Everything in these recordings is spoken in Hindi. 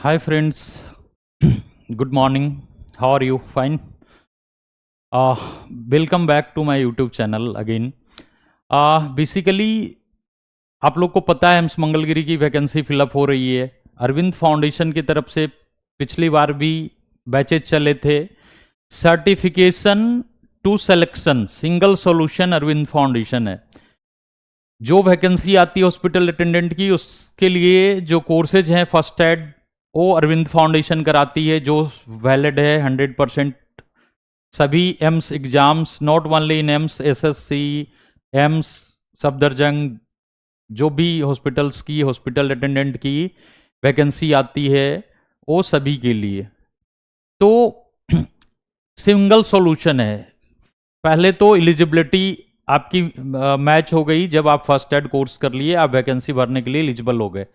Hi friends, good morning. How are you? Fine. Uh, Welcome back to my YouTube channel again. Basically आप लोग को पता है एम्स मंगलगिरी की वैकेंसी फिलअप हो रही है। अरविंद फाउंडेशन की तरफ से पिछली बार भी बैचेज चले थे। Certification to selection single solution Arvind foundation है। जो वैकेंसी आती है हॉस्पिटल अटेंडेंट की, उसके लिए जो कोर्सेज हैं फर्स्ट एड वो अरविंद फाउंडेशन कराती है, जो वैलिड है 100%। सभी AIIMS exams, not only in AIIMS, SSC, AIIMS, Safdarjung, जो भी हॉस्पिटल्स की हॉस्पिटल अटेंडेंट की वैकेंसी आती है वो सभी के लिए तो सिंगल सॉल्यूशन है। पहले तो एलिजिबिलिटी आपकी मैच हो गई, जब आप फर्स्ट एड कोर्स कर लिए आप वैकेंसी भरने के लिए एलिजिबल हो गए।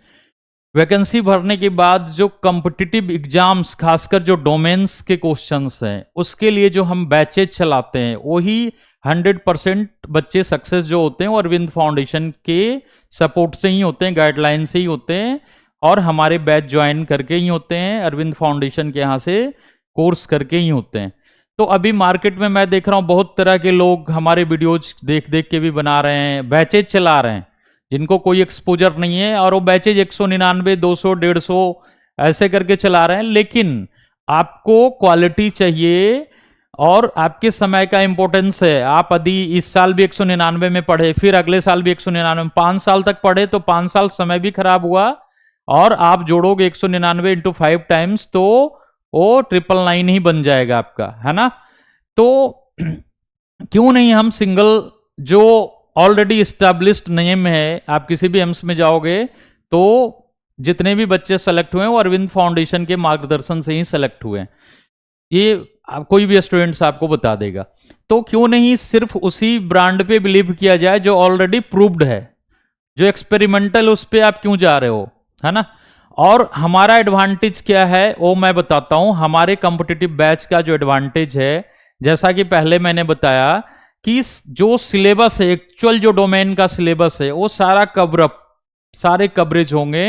वैकेंसी भरने के बाद जो कॉम्पिटिटिव एग्जाम्स, खासकर जो डोमेन्स के क्वेश्चंस हैं, उसके लिए जो हम बैचेज चलाते हैं वही 100% बच्चे सक्सेस जो होते हैं वो अरविंद फाउंडेशन के सपोर्ट से ही होते हैं, गाइडलाइन से ही होते हैं और हमारे बैच ज्वाइन करके ही होते हैं, अरविंद फाउंडेशन के यहाँ से कोर्स करके ही होते हैं। तो अभी मार्केट में मैं देख रहा हूँ बहुत तरह के लोग हमारे वीडियोज देख देख के भी बना रहे हैं, बैचेज चला रहे हैं जिनको कोई एक्सपोजर नहीं है, और वो बैचेज 199, 200, 150 ऐसे करके चला रहे हैं। लेकिन आपको क्वालिटी चाहिए और आपके समय का इंपॉर्टेंस है। आप यदि इस साल भी 199 में पढ़े, फिर अगले साल भी 199 में, 5 साल तक पढ़े तो 5 साल समय भी खराब हुआ, और आप जोड़ोगे 199 इंटू 5 टाइम्स तो वो 999 ही बन जाएगा आपका, है ना। तो क्यों नहीं हम सिंगल, जो ऑलरेडी इस्टेब्लिश्ड नेम है, आप किसी भी एम्स में जाओगे तो जितने भी बच्चे सेलेक्ट हुए हैं वो अरविंद फाउंडेशन के मार्गदर्शन से ही सेलेक्ट हुए हैं, ये कोई भी स्टूडेंट्स आपको बता देगा। तो क्यों नहीं सिर्फ उसी ब्रांड पे बिलीव किया जाए जो ऑलरेडी प्रूव्ड है, जो एक्सपेरिमेंटल, उस पे आप क्यों जा रहे हो, है ना। और हमारा एडवांटेज क्या है वो मैं बताता हूं। हमारे कॉम्पिटिटिव बैच का जो एडवांटेज है, जैसा कि पहले मैंने बताया कि जो सिलेबस है, एक्चुअल जो डोमेन का सिलेबस है, वो सारा कवरअप, सारे कवरेज होंगे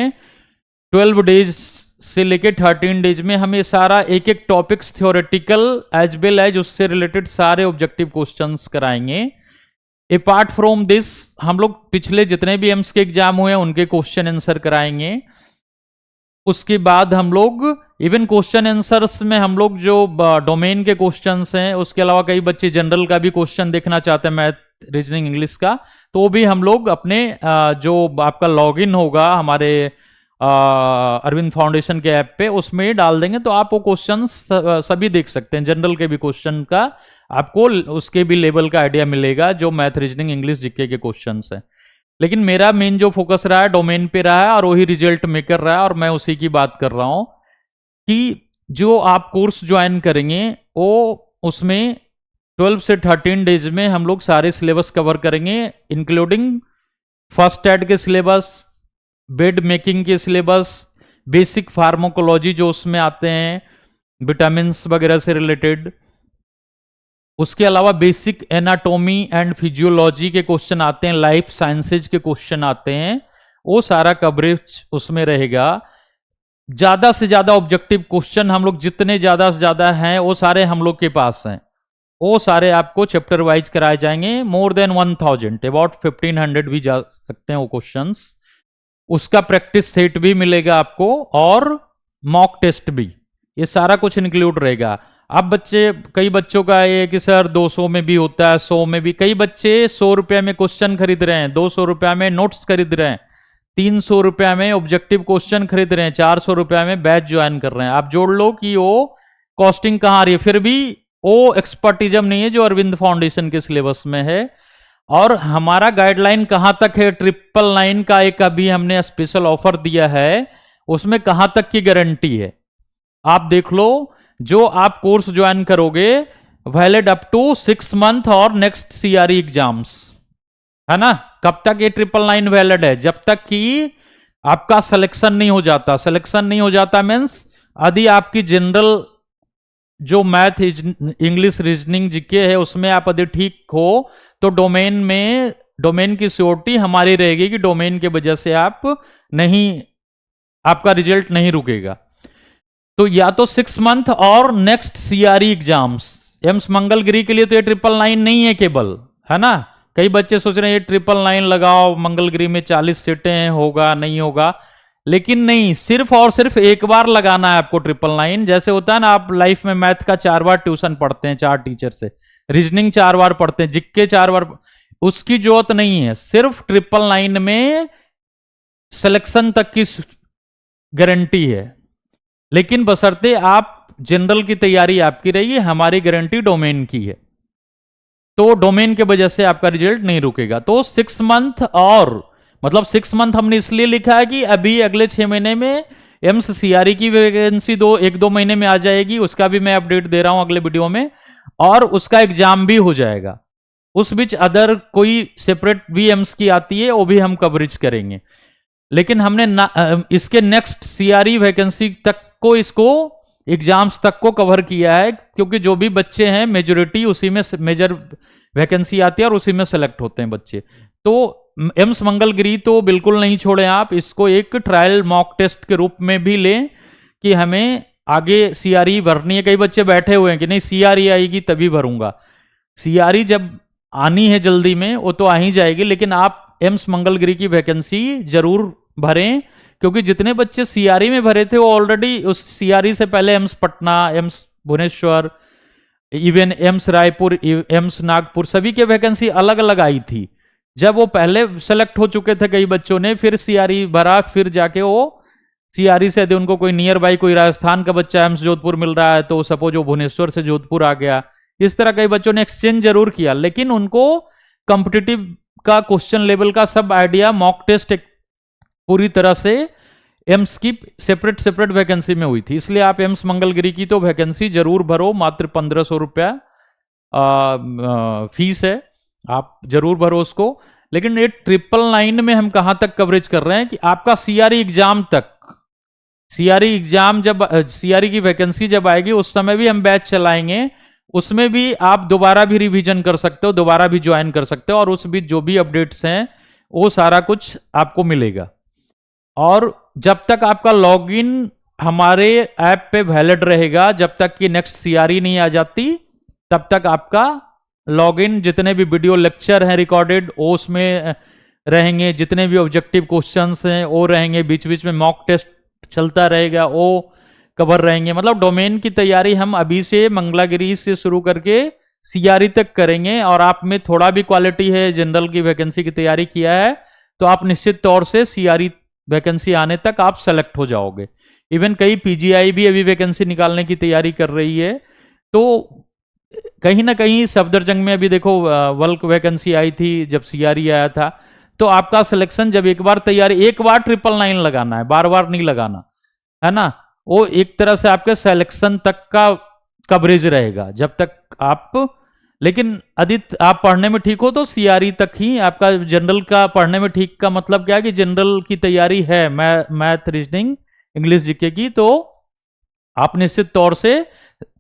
12 डेज से लेके 13 डेज में। हमें सारा एक एक topics theoretical as well as उससे रिलेटेड सारे ऑब्जेक्टिव क्वेश्चंस कराएंगे। अपार्ट फ्रॉम दिस हम लोग पिछले जितने भी एम्स के एग्जाम हुए हैं उनके क्वेश्चन आंसर कराएंगे। उसके बाद हम लोग इवन क्वेश्चन आंसर्स में हम लोग जो डोमेन के क्वेश्चंस हैं, उसके अलावा कई बच्चे जनरल का भी क्वेश्चन देखना चाहते हैं, मैथ, रीजनिंग, इंग्लिश का, तो भी हम लोग अपने जो आपका लॉगिन होगा हमारे अरविंद फाउंडेशन के ऐप पे, उसमें डाल देंगे तो आप वो क्वेश्चन सभी देख सकते हैं। जनरल के भी क्वेश्चन का आपको उसके भी लेवल का आइडिया मिलेगा, जो मैथ, रीजनिंग, इंग्लिश, जीके के क्वेश्चन है। लेकिन मेरा मेन जो फोकस रहा है डोमेन पे रहा है और वही रिजल्ट मेकर रहा है, और मैं उसी की बात कर रहा हूं कि जो आप कोर्स ज्वाइन करेंगे वो उसमें 12 से 13 डेज में हम लोग सारे सिलेबस कवर करेंगे, इंक्लूडिंग फर्स्ट एड के सिलेबस, बेड मेकिंग के सिलेबस, बेसिक फार्माकोलॉजी जो उसमें आते हैं, विटामिन वगैरह से रिलेटेड, उसके अलावा बेसिक एनाटॉमी एंड फिजियोलॉजी के क्वेश्चन आते हैं, लाइफ साइंसेज के क्वेश्चन आते हैं, वो सारा कवरेज उसमें रहेगा। ज्यादा से ज्यादा ऑब्जेक्टिव क्वेश्चन हम लोग जितने ज्यादा से ज्यादा हैं वो सारे हम लोग के पास हैं, वो सारे आपको चैप्टर वाइज कराए जाएंगे। मोर देन 1000, अबाउट 1500 भी जा सकते हैं वो क्वेश्चंस। उसका प्रैक्टिस सेट भी मिलेगा आपको और मॉक टेस्ट भी, ये सारा कुछ इंक्लूड रहेगा। अब कई बच्चों का ये कि सर 200 में भी होता है, 100 में भी, कई बच्चे 100 रुपए में क्वेश्चन खरीद रहे हैं, 200 रुपए में नोट्स खरीद रहे हैं, 300 रुपए में ऑब्जेक्टिव क्वेश्चन खरीद रहे हैं, 400 रुपए में बैच ज्वाइन कर रहे हैं। आप जोड़ लो कि वो कॉस्टिंग कहाँ आ रही है, फिर भी वो एक्सपर्टिज्म नहीं है जो अरविंद फाउंडेशन के सिलेबस में है। और हमारा गाइडलाइन कहां तक है, 999 का एक अभी हमने स्पेशल ऑफर दिया है, उसमें कहां तक की गारंटी है आप देख लो। जो आप कोर्स ज्वाइन करोगे वैलिड अप टू 6 मंथ और नेक्स्ट सीआरई एग्जाम्स, है ना। कब तक ये 999 वैलिड है, जब तक कि आपका सिलेक्शन नहीं हो जाता। सिलेक्शन नहीं हो जाता मीन्स यदि आपकी जनरल जो मैथ, इंग्लिश, रीजनिंग, जीके है उसमें आप यदि ठीक हो तो डोमेन की सियोरिटी हमारी रहेगी कि डोमेन की वजह से आपका रिजल्ट नहीं रुकेगा। तो या तो 6 मंथ और next CRE exams. AIIMS Mangalagiri के लिए तो ये 999 नहीं है केवल, है ना। कई बच्चे सोच रहे हैं ये 999 लगाओ, मंगलगिरी में 40 सीटें हैं, होगा नहीं होगा, लेकिन नहीं, सिर्फ और सिर्फ एक बार लगाना है आपको 999। जैसे होता है ना, आप लाइफ में मैथ का 4 बार ट्यूशन पढ़ते हैं 4 टीचर से, रीजनिंग 4 बार पढ़ते हैं, जिक्के 4 बार, उसकी जरूरत नहीं है। सिर्फ 999 में सिलेक्शन तक की गारंटी है, लेकिन बशर्ते आप जनरल की तैयारी आपकी रही है, हमारी गारंटी डोमेन की है, तो डोमेन के वजह से आपका रिजल्ट नहीं रुकेगा। तो 6 मंथ और मतलब 6 मंथ हमने इसलिए लिखा है कि अभी अगले 6 महीने में एम्स सीआरई की वैकेंसी 1-2 महीने में आ जाएगी, उसका भी मैं अपडेट दे रहा हूं अगले वीडियो में, और उसका एग्जाम भी हो जाएगा। उस बीच अदर कोई सेपरेट भी एम्स की आती है, वो भी हम कवरेज करेंगे। लेकिन हमने इसके नेक्स्ट सीआरई वैकेंसी तक को, इसको एग्जाम्स तक को कवर किया है, क्योंकि जो भी बच्चे हैं मेजोरिटी उसी में मेजर वैकेंसी आती है और उसी में सेलेक्ट होते हैं बच्चे। तो एम्स मंगलगिरी तो बिल्कुल नहीं छोड़ें आप, इसको एक ट्रायल मॉक टेस्ट के रूप में भी लें कि हमें आगे सीआरई भरनी है। कई बच्चे बैठे हुए हैं कि नहीं सीआरई आएगी तभी भरूंगा। सीआरई जब आनी है जल्दी में, वो तो आ ही जाएगी, लेकिन आप एम्स मंगलगिरी की वैकेंसी जरूर भरें, क्योंकि जितने बच्चे सीआरई में भरे थे वो ऑलरेडी उस सीआरई से पहले AIIMS Patna, AIIMS Bhubaneswar, even AIIMS Raipur, AIIMS Nagpur, सभी के वैकेंसी अलग अलग आई थी। जब वो पहले सेलेक्ट हो चुके थे कई बच्चों ने, फिर सीआरई भरा, फिर जाके वो सीआरई से यदि उनको कोई नियर बाई कोई राजस्थान का बच्चा एम्स जोधपुर मिल रहा है तो सपोज वो भुवनेश्वर से जोधपुर आ गया। इस तरह कई बच्चों ने एक्सचेंज जरूर किया, लेकिन उनको कॉम्पिटिटिव का क्वेश्चन लेवल का सब आइडिया मॉक टेस्ट पूरी तरह से एम्स की सेपरेट सेपरेट वैकेंसी में हुई थी। इसलिए आप एम्स मंगलगिरी की तो वैकेंसी जरूर भरो, मात्र 1500 रुपया फीस है, आप जरूर भरो उसको। लेकिन ये 999 में हम कहां तक कवरेज कर रहे हैं कि आपका सीआरई एग्जाम तक, सीआरई एग्जाम जब सीआरई की वैकेंसी जब आएगी उस समय भी हम बैच चलाएंगे, उसमें भी आप दोबारा भी रिवीजन कर सकते हो, दोबारा भी ज्वाइन कर सकते हो, और उस बीच जो भी अपडेट्स हैं वो सारा कुछ आपको मिलेगा। और जब तक आपका लॉगिन हमारे ऐप पे वैलिड रहेगा, जब तक कि नेक्स्ट सीआरई नहीं आ जाती, तब तक आपका लॉगिन, जितने भी वीडियो लेक्चर हैं रिकॉर्डेड वो उसमें रहेंगे, जितने भी ऑब्जेक्टिव क्वेश्चंस हैं वो रहेंगे, बीच बीच में मॉक टेस्ट चलता रहेगा, वो कवर रहेंगे। मतलब डोमेन की तैयारी हम अभी से मंगलागिरी से शुरू करके सीआरई तक करेंगे। और आप में थोड़ा भी क्वालिटी है, जनरल की वैकेंसी की तैयारी किया है, तो आप निश्चित तौर से सीआरई वैकेंसी आने तक आप सेलेक्ट हो जाओगे। इवन कई पीजीआई भी अभी वैकेंसी निकालने की तैयारी कर रही है। तो कहीं ना कहीं सफदरजंग में अभी देखो बल्क वैकेंसी आई थी जब सीआरई आया था। तो आपका सिलेक्शन जब एक बार तैयारी, एक बार 999 लगाना है, बार बार नहीं लगाना है ना, वो एक तरह से आपके सिलेक्शन तक का कवरेज रहेगा जब तक आप। लेकिन आदित्य आप पढ़ने में ठीक हो तो सीआरई तक ही आपका जनरल का पढ़ने में ठीक का मतलब क्या है कि जनरल की तैयारी है, मैथ रीजनिंग इंग्लिश जीके की, तो आप निश्चित तौर से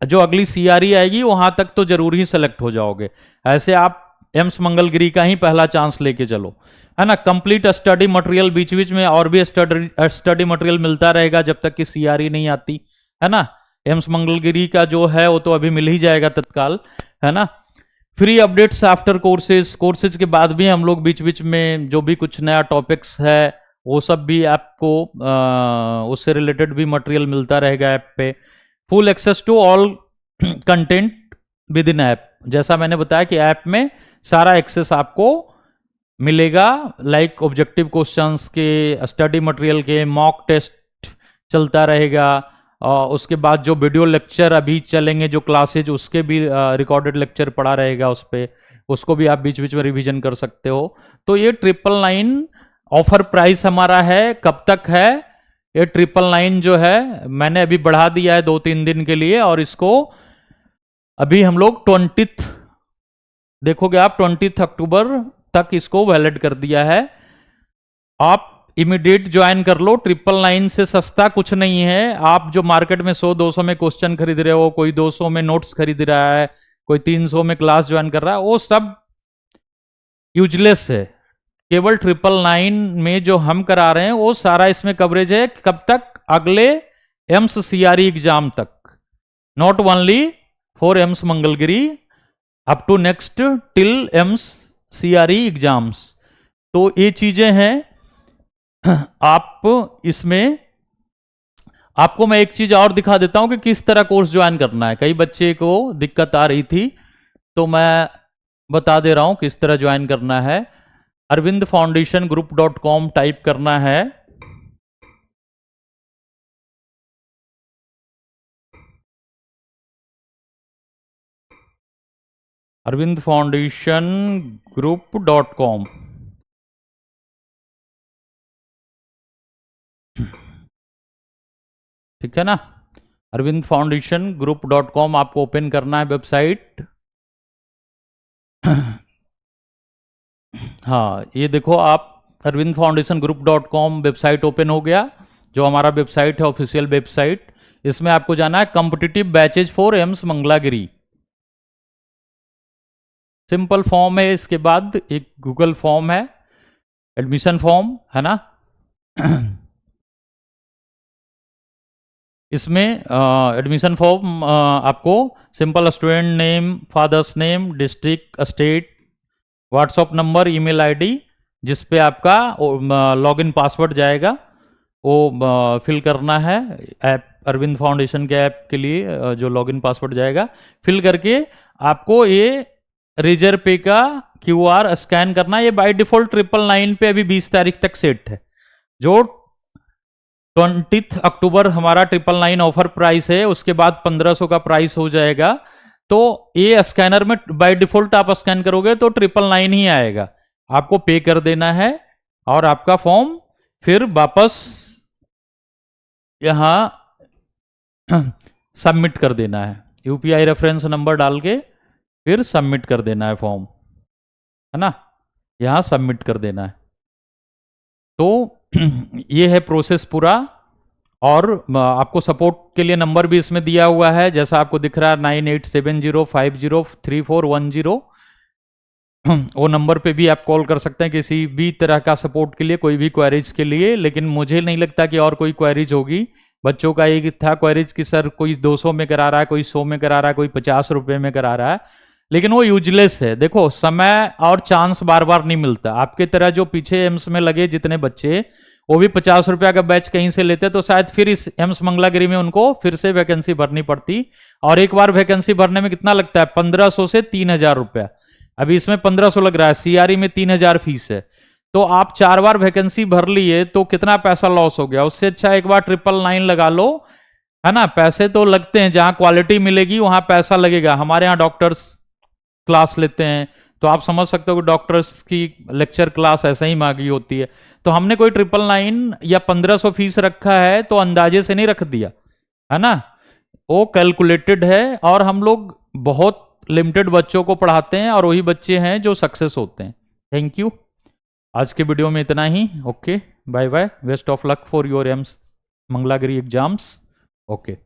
जो अगली सीआरई आएगी वहां तक तो जरूर ही सेलेक्ट हो जाओगे। ऐसे आप एम्स मंगलगिरी का ही पहला चांस लेके चलो, है ना। कंप्लीट स्टडी मटेरियल बीच बीच में और भी स्टडी मटेरियल मिलता रहेगा जब तक कि सीआरई नहीं आती, है ना। एम्स मंगलगिरी का जो है वो तो अभी मिल ही जाएगा तत्काल, है ना। फ्री अपडेट्स आफ्टर कोर्सेज के बाद भी हम लोग बीच बीच में जो भी कुछ नया टॉपिक्स है वो सब भी आपको उससे रिलेटेड भी मटेरियल मिलता रहेगा ऐप पे। Full access to all content within app, जैसा मैंने बताया कि ऐप में सारा एक्सेस आपको मिलेगा, लाइक ऑब्जेक्टिव क्वेश्चंस के, स्टडी मटेरियल के, मॉक टेस्ट चलता रहेगा, और उसके बाद जो वीडियो लेक्चर अभी चलेंगे जो क्लासेज, उसके भी रिकॉर्डेड लेक्चर पड़ा रहेगा उस पर, उसको भी आप बीच बीच में रिवीजन कर सकते हो। तो ये 999 ऑफर प्राइस हमारा है। कब तक है ये 999 जो है, मैंने अभी बढ़ा दिया है 2-3 दिन के लिए, और इसको अभी हम लोग 20th देखोगे आप 20th अक्टूबर तक इसको वैलिड कर दिया है। आप इमीडिएट ज्वाइन कर लो, 999 से सस्ता कुछ नहीं है। आप जो मार्केट में 100-200 में क्वेश्चन खरीद रहे हो, कोई 200 में नोट्स खरीद रहा है, कोई 300 में क्लास ज्वाइन कर रहा है, वो सब यूजलेस है। केवल 999 में जो हम करा रहे हैं वो सारा इसमें कवरेज है। कब तक? अगले एम्स सीआरई एग्जाम तक, not only for AIIMS Mangalagiri, up to next till AIIMS CRE exams. तो ये चीजें हैं। आप इसमें आपको मैं एक चीज और दिखा देता हूं कि किस तरह कोर्स ज्वाइन करना है। कई बच्चे को दिक्कत आ रही थी, तो मैं बता दे रहा हूं किस तरह ज्वाइन करना है। अरविंद फाउंडेशन ग्रुप.com टाइप करना है। अरविंद फाउंडेशन ग्रुप.com, ठीक है ना। अरविंद फाउंडेशन ग्रुप.com आपको ओपन करना है वेबसाइट। हाँ, ये देखो आप अरविंद फाउंडेशन ग्रुप.com वेबसाइट ओपन हो गया, जो हमारा वेबसाइट है, ऑफिशियल वेबसाइट। इसमें आपको जाना है competitive batches for AIIMS Mangalagiri. Simple form है, इसके बाद एक गूगल फॉर्म है, एडमिशन फॉर्म है ना। इसमें एडमिशन फॉर्म आपको simple student name, father's name, district, state, WhatsApp number, email ID, जिस पे आपका लॉगिन पासवर्ड जाएगा, वो फिल करना है। ऐप अरविंद फाउंडेशन के ऐप के लिए जो लॉगिन पासवर्ड जाएगा, फिल करके आपको ये रेजर पे का क्यूआर स्कैन करना है। ये बाय डिफॉल्ट 999 पे अभी 20 तारीख तक सेट है। जो 20 अक्टूबर हमारा 999 ऑफर प्राइस है, उसके बाद 1500 का प्राइस हो जाएगा। तो ये स्कैनर में बाय डिफॉल्ट आप स्कैन करोगे तो 999 ही आएगा। आपको पे कर देना है और आपका फॉर्म फिर वापस यहां सबमिट कर देना है। यूपीआई रेफरेंस नंबर डाल के फिर सबमिट कर देना है फॉर्म, है ना। यहां सबमिट कर देना है। तो ये है प्रोसेस पूरा। और आपको सपोर्ट के लिए नंबर भी इसमें दिया हुआ है, जैसा आपको दिख रहा है 9870503410। वो नंबर पे भी आप कॉल कर सकते हैं किसी भी तरह का सपोर्ट के लिए, कोई भी क्वेरीज के लिए। लेकिन मुझे नहीं लगता कि और कोई क्वेरीज होगी। बच्चों का एक था क्वेरीज कि सर कोई 200 में करा रहा है, कोई 100 में करा रहा है, कोई 50 रुपए में करा रहा है, लेकिन वो यूजलेस है। देखो, समय और चांस बार बार नहीं मिलता। आपके तरह जो पीछे एम्स में लगे जितने बच्चे, वो भी 50 रुपया का बैच कहीं से लेते तो शायद फिर इस एम्स मंगलागिरी में उनको फिर से वैकेंसी भरनी पड़ती। और एक बार वैकेंसी भरने में कितना लगता है? 1500 से 3000 रुपया। अभी इसमें 1500 लग रहा है, सीआरई में 3000 फीस है। तो आप 4 बार वैकेंसी भर लिए तो कितना पैसा लॉस हो गया। उससे अच्छा एक बार 999 लगा लो, है ना। पैसे तो लगते हैं, जहां क्वालिटी मिलेगी वहां पैसा लगेगा। हमारे यहाँ डॉक्टर्स क्लास लेते हैं, तो आप समझ सकते हो कि डॉक्टर्स की लेक्चर क्लास ऐसे ही महंगी होती है। तो हमने कोई 999 या 1500 फीस रखा है तो अंदाजे से नहीं रख दिया, है ना। वो कैलकुलेटेड है। और हम लोग बहुत लिमिटेड बच्चों को पढ़ाते हैं और वही बच्चे हैं जो सक्सेस होते हैं। Thank you. आज के वीडियो में इतना ही। Okay, bye bye, best of luck for your AIIMS Mangalagiri exams. Okay.